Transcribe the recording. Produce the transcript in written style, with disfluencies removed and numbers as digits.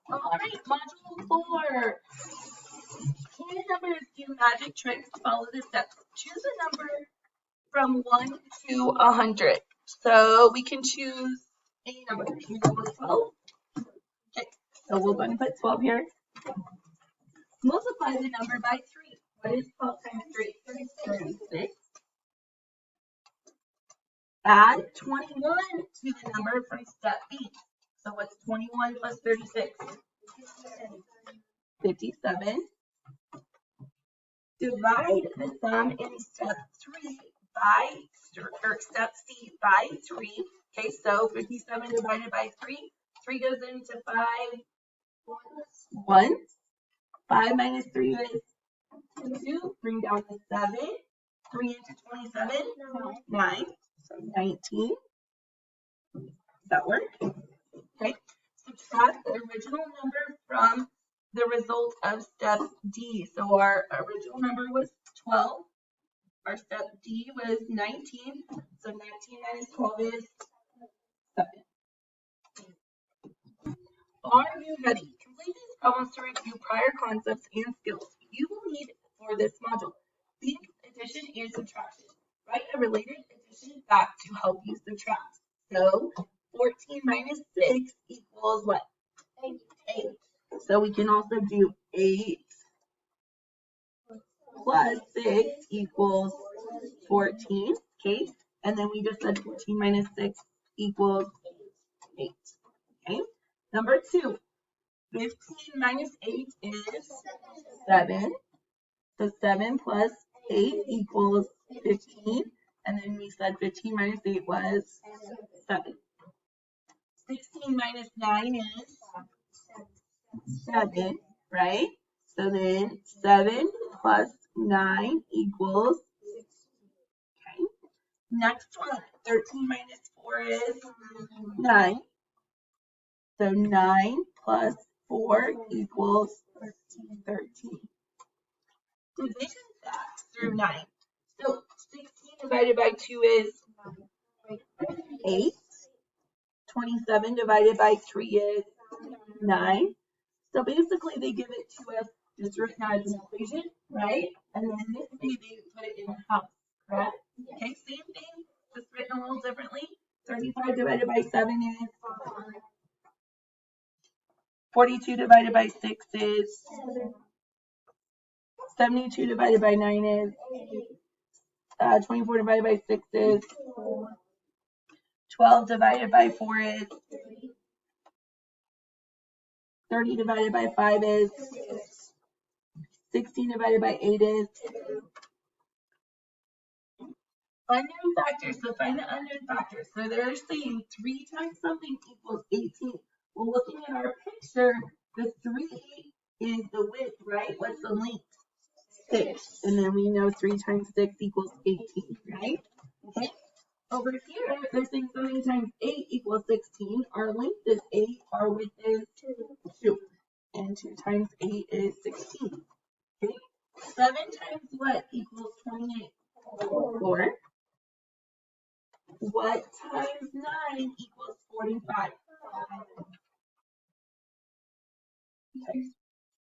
All right, module 4. Can numbers do magic tricks? Follow the steps. Choose a number from 1 to 100. So we can choose any number. Can we go with 12? Okay, so we're going to put 12 here. Multiply the number by 3. What is 12 times 3? 36. Add 21 to the number from step B. So what's 21 plus 36? 57. Divide the sum in step 3 by, or step C by 3. Okay, so 57 divided by 3. 3 goes into 5 once. 5 minus 3 is 2. Bring down the 7. 3 into 27, 9. So 19. Does that work? Okay. Subtract the original number from the result of step D. So our original number was 12. Our step D was 19. So 19 minus 12 is 7. Are you ready? Complete these problems to review prior concepts and skills you will need for this module. Think addition and subtraction. Write a related addition fact to help you subtract. So 14 minus 6 equals what? 8. So we can also do 8 plus 6 equals 14. Okay. And then we just said 14 minus 6 equals 8. Okay. Number 2. 15 minus 8 is 7. So 7 plus 8 equals 15. And then we said 15 minus 8 was 7. 16 minus 9 is 7, right? So then 7 plus 9 equals, okay. Next one, 13 minus 4 is 9. So 9 plus 4 equals 13. Division facts through 9. So 16 divided by 2 is 8. 27 divided by 3 is 9. So basically they give it to us just written out as an equation, right? And then this way they put it in the house, correct? Okay, same thing, just written a little differently. 35 divided by 7 is 42 divided by 6 is 72 divided by 9 is 24 divided by 6 is 12 divided by 4 is 30 divided by 5 is 16 divided by 8 is unknown factors. So find the unknown factors. So they're saying 3 times something equals 18. Well, looking at our picture, the 3 is the width, right? What's the length? 6. And then we know 3 times 6 equals 18, right? Okay. Over here, they're saying something times 8 equals 16. Our length is 8. Our width is 2. And 2 times 8 is 16. Okay. 7 times what equals 28? 4. What times 9 equals 45? Okay.